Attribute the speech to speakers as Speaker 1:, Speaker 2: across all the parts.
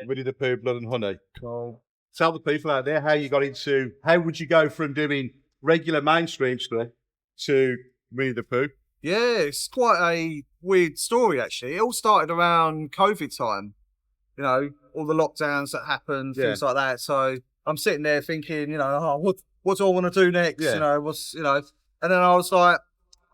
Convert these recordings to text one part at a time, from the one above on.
Speaker 1: Winnie the Pooh, Blood and Honey. Cool. Tell the people out there how you got into, how would you go from doing regular mainstream stuff to Winnie the Pooh?
Speaker 2: Yeah, it's quite a weird story, actually. It all started around COVID time, you know, all the lockdowns that happened, things like that. So I'm sitting there thinking, you know, oh, what do I want to do next? You know, and then I was like,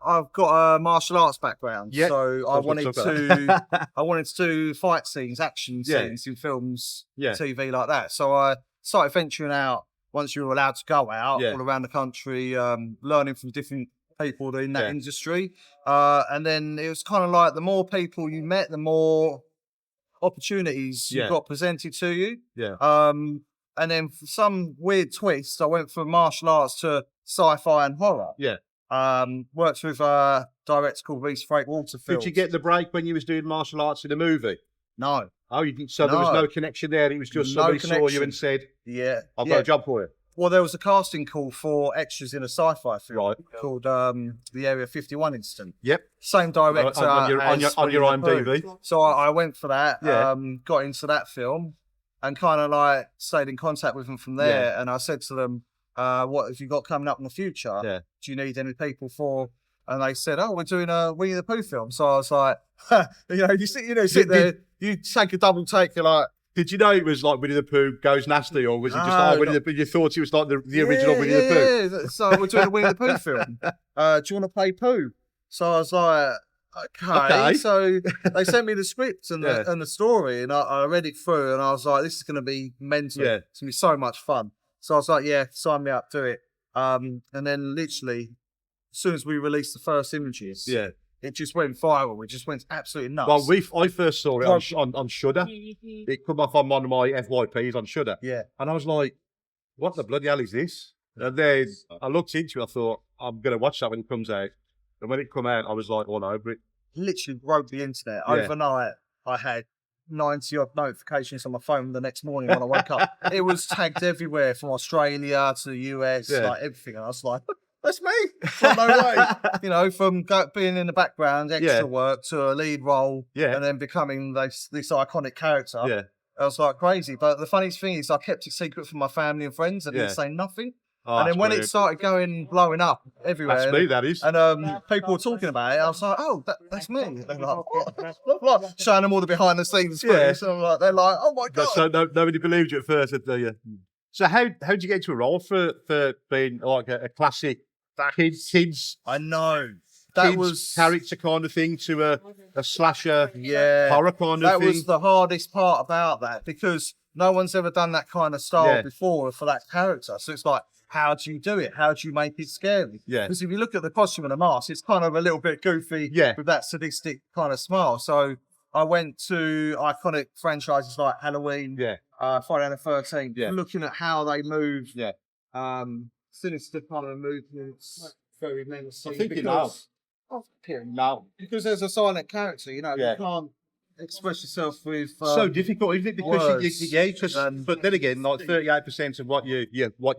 Speaker 2: I've got a martial arts background, so I wanted to do fight scenes, action scenes in films, TV like that. So I started venturing out once you were allowed to go out all around the country, learning from different people in that industry. And then it was kind of like the more people you met, the more opportunities you got presented to you. And then for some weird twist, I went from martial arts to sci-fi and horror. Worked with a director called Reese Waterfield.
Speaker 1: Did you get the break when you was doing martial arts in a movie?
Speaker 2: No.
Speaker 1: Oh, you didn't. So there was no connection there. It was just somebody saw you and said, I've got a job for you.
Speaker 2: Well, there was a casting call for extras in a sci-fi film called The Area 51 Incident. Same director
Speaker 1: on your IMDb.
Speaker 2: So I went for that, got into that film and kind of like stayed in contact with them from there. And I said to them, what have you got coming up in the future? Do you need any people for? And they said, oh, we're doing a Winnie the Pooh film. So I was like, you sit there, you take a double take, you're like,
Speaker 1: did you know it was like Winnie the Pooh Goes Nasty, or was it just like Winnie the Pooh? You thought it was like the original Winnie the Pooh?
Speaker 2: Yeah, so we're doing a Winnie the Pooh film. Do you want to play Pooh? So I was like, okay. So they sent me the script and the story, and I read it through, and I was like, this is going to be mental. It's going to be so much fun. So I was like, yeah, sign me up, do it. And then literally, as soon as we released the first images, it just went viral. It just went absolutely nuts.
Speaker 1: Well, I first saw it on Shudder. It come off on one of my FYPs on Shudder. And I was like, what the bloody hell is this? And then I looked into it. I thought, I'm going to watch that when it comes out. And when it come out, I was like all over it.
Speaker 2: Literally broke the internet. Overnight, I had 90 odd notifications on my phone the next morning when I woke up. It was tagged everywhere from Australia to the US, like everything. And I was like, that's me. Well, no way. You know, from being in the background, extra work, to a lead role, and then becoming this iconic character. I was like crazy. But the funniest thing is I kept it secret from my family and friends. I didn't say nothing.
Speaker 1: Oh,
Speaker 2: and then when it started blowing up everywhere.
Speaker 1: That's me, that is.
Speaker 2: And people were talking about it. I was like, oh, that's me. They're like, what? Showing them all the behind the scenes footage. So they're like, oh my God.
Speaker 1: So nobody believed you at first, did you? So how did you get into a role for being like a classic kids?
Speaker 2: I know. That was
Speaker 1: character kind of thing to a slasher horror kind of thing.
Speaker 2: That was the hardest part about that, because no one's ever done that kind of style before for that character. So it's like, how do you do it? How do you make it scary? Because if you look at the costume and the mask, it's kind of a little bit goofy with that sadistic kind of smile. So I went to iconic franchises like Halloween, Friday the 13th, looking at how they move, sinister kind of movements, very menacing.
Speaker 1: I think
Speaker 2: because there's a silent character, you know, you can't express yourself with
Speaker 1: so difficult, isn't it? Because
Speaker 2: words.
Speaker 1: But then again, like 38% of what you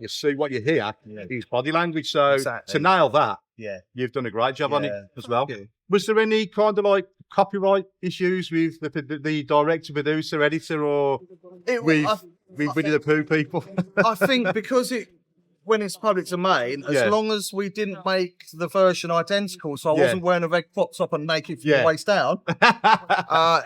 Speaker 1: see, what you hear is body language. So to nail that, you've done a great job on it as well. Was there any kind of like copyright issues with the director, producer, editor, or with Winnie the Pooh people?
Speaker 2: I think because when it's public domain, as long as we didn't make the version identical, so I wasn't wearing a red crop top and naked from the waist down,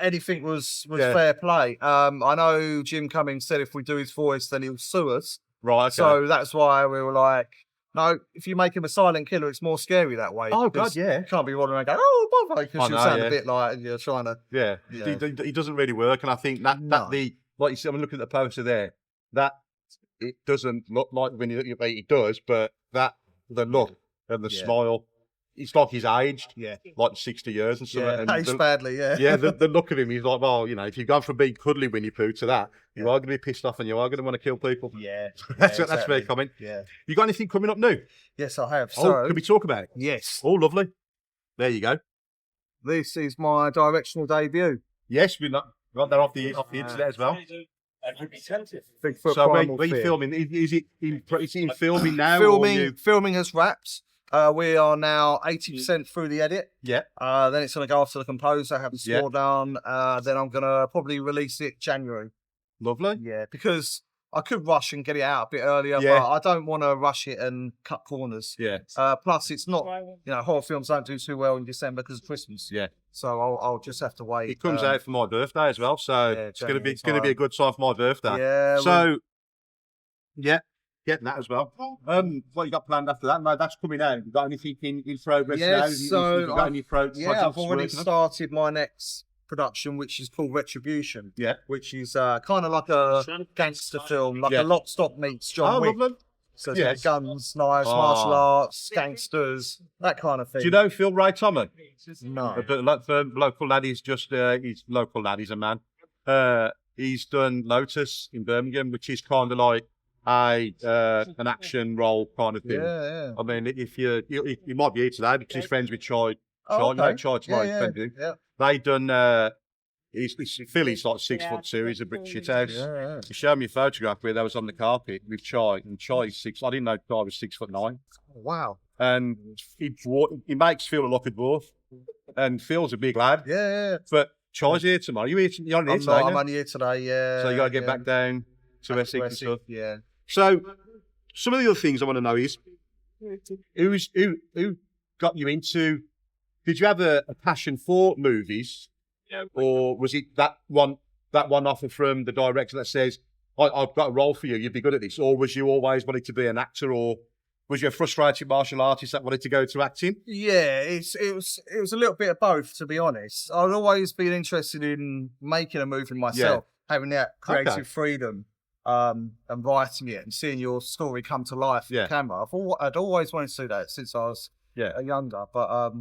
Speaker 2: anything was fair play. I know Jim Cummings said if we do his voice, then he'll sue us.
Speaker 1: Right, okay.
Speaker 2: So that's why we were like, no, if you make him a silent killer, it's more scary that way.
Speaker 1: Oh, God,
Speaker 2: You can't be running around going, oh, bother, because you'll sound a bit like you're trying to...
Speaker 1: He doesn't really work, and I think that like you said, I'm looking at the poster there, that it doesn't look like when you look at it, it does, but the look and the smile, it's like he's aged, like 60 years and something.
Speaker 2: Aged badly,
Speaker 1: the look of him, he's like, well, you know, if you've gone from being cuddly Winnie Pooh to that, you are going to be pissed off and you are going to want to kill people. That's very common. You got anything coming up new?
Speaker 2: Yes, I have.
Speaker 1: So, can we talk about it?
Speaker 2: Yes.
Speaker 1: Oh, lovely. There you go.
Speaker 2: This is my directional debut.
Speaker 1: Yes, we got that off the internet as well.
Speaker 2: Bigfoot
Speaker 1: so
Speaker 2: Primal
Speaker 1: when you're filming, is it in filming now?
Speaker 2: Filming has wrapped. We are now 80% through the edit. Then it's going to go off to the composer, have the score down. Then I'm going to probably release it January.
Speaker 1: Lovely.
Speaker 2: Yeah, because I could rush and get it out a bit earlier,
Speaker 1: Yeah.
Speaker 2: but I don't want to rush it and cut corners.
Speaker 1: Yeah.
Speaker 2: Plus, it's not, horror films don't do too well in December because of Christmas.
Speaker 1: Yeah.
Speaker 2: So I'll just have to wait.
Speaker 1: It comes out for my birthday as well, so it's gonna be a good time for my birthday.
Speaker 2: Yeah.
Speaker 1: So, getting that as well. What you got planned after that? No, that's coming out. You got anything in progress now?
Speaker 2: So
Speaker 1: you got any projects
Speaker 2: I've already
Speaker 1: working on?
Speaker 2: started my next production, which is called Retribution.
Speaker 1: Yeah.
Speaker 2: Which is kind of like a gangster film, like a Lock, Stock meets John Wick.
Speaker 1: Lovely.
Speaker 2: So it's got guns, knives, martial arts, gangsters, that kind of thing.
Speaker 1: Do you know Phil Ray Thomas?
Speaker 2: No.
Speaker 1: The local lad, he's local lad, he's a man. He's done Lotus in Birmingham, which is kind of like an action role kind of thing.
Speaker 2: Yeah.
Speaker 1: I mean, if you might be here today because he's friends with Chai.
Speaker 2: Yeah.
Speaker 1: They done. Philly's like 6'2". He's a brick shit house.
Speaker 2: Yeah.
Speaker 1: He showed me a photograph where they was on the carpet with Chai, and Chai's 6. I didn't know Chai was 6'9".
Speaker 2: Wow.
Speaker 1: And he makes Phil look a dwarf, and Phil's a big lad.
Speaker 2: Yeah.
Speaker 1: But Chai's here tomorrow. You're on here today.
Speaker 2: I'm only here today. Yeah.
Speaker 1: So you got to get back down to Essex and stuff.
Speaker 2: Yeah.
Speaker 1: So some of the other things I want to know is who got you into? Did you have a passion for movies, or was it that one offer from the director that says, "I've got a role for you. You'd be good at this," or was you always wanted to be an actor, or was you a frustrated martial artist that wanted to go to acting?
Speaker 2: Yeah, it was a little bit of both, to be honest. I'd always been interested in making a movie myself, having that creative freedom, and writing it and seeing your story come to life on camera. I'd always wanted to do that since I was younger, but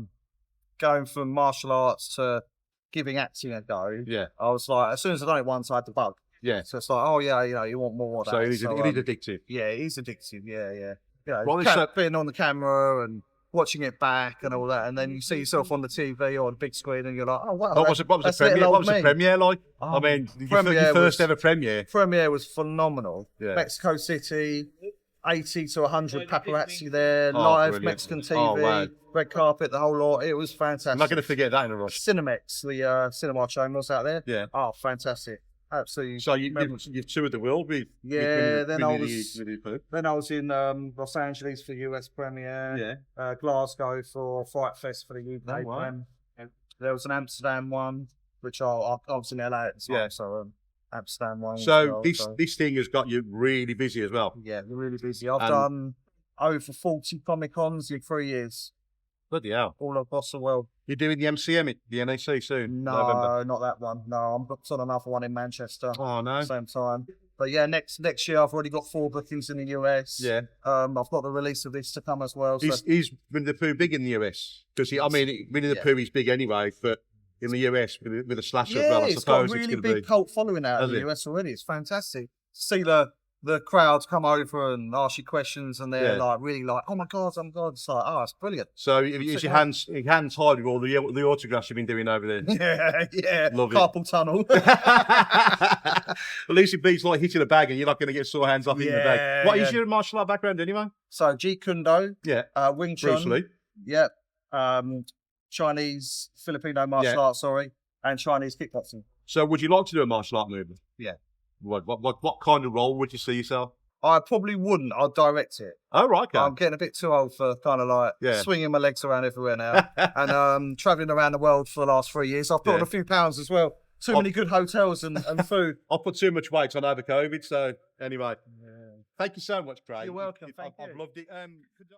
Speaker 2: going from martial arts to giving acting a go, I was like, as soon as I done it once, I had the bug. Yeah. So it's like, you want more of that.
Speaker 1: So it is addictive.
Speaker 2: Yeah, it is addictive. Yeah. Being on the camera and watching it back and all that, and then you see yourself on the TV or the big screen, and you're like, oh wow.
Speaker 1: What was the premiere like? I mean, your first ever premiere.
Speaker 2: Premiere was phenomenal. Yeah. Mexico City, 80 to 100 paparazzi there, live brilliant. Mexican TV, red carpet, the whole lot. It was fantastic.
Speaker 1: I'm not going to forget that in a rush.
Speaker 2: Cinemex, the cinema channels out there.
Speaker 1: Yeah.
Speaker 2: Oh, fantastic. Absolutely.
Speaker 1: So you've toured the world with
Speaker 2: then I was in Los Angeles for the US premiere. Yeah. Glasgow for Fright Fest for the UK premiere. There was an Amsterdam one, which I was in LA at the time, so Amsterdam one.
Speaker 1: So this thing has got you really busy as well.
Speaker 2: Yeah, really busy. I've done over 40 Comic Cons in 3 years.
Speaker 1: Bloody hell.
Speaker 2: All across the world.
Speaker 1: You're doing the MCM, the NAC soon?
Speaker 2: No,
Speaker 1: November.
Speaker 2: not that one. No, I'm booked on another one in Manchester.
Speaker 1: Oh, no.
Speaker 2: Same time. But yeah, next year I've already got 4 bookings in the US.
Speaker 1: Yeah.
Speaker 2: I've got the release of this to come as well. So.
Speaker 1: Is Winnie the Pooh big in the US? Because Winnie the Pooh is big anyway, but in the US with a slasher as well, I suppose
Speaker 2: it's got a really big cult following out in the US already. It's fantastic. To see the crowds come over and ask you questions, and they're like really like, oh my god, it's like, oh, it's brilliant.
Speaker 1: So is your hands tied with all the autographs you've been doing over there?
Speaker 2: Yeah.
Speaker 1: Love
Speaker 2: carpal tunnel.
Speaker 1: At least it beats like hitting a bag, and you're not going to get sore hands off in the bag. What is your martial art background anyway?
Speaker 2: So Jeet Kune Do.
Speaker 1: Yeah.
Speaker 2: Wing Chun.
Speaker 1: Bruce Lee.
Speaker 2: Yeah. Chinese, Filipino martial arts, and Chinese kickboxing.
Speaker 1: So would you like to do a martial art movie?
Speaker 2: Yeah.
Speaker 1: What kind of role would you see yourself?
Speaker 2: I probably wouldn't. I'd direct it.
Speaker 1: Oh, right, okay.
Speaker 2: I'm getting a bit too old for kind of like swinging my legs around everywhere now. And travelling around the world for the last 3 years. I've put on a few pounds as well. Too many good hotels and food.
Speaker 1: I put too much weight on over COVID, so anyway. Thank you so much, Craig.
Speaker 2: You're welcome. Thank you.
Speaker 1: I've loved it.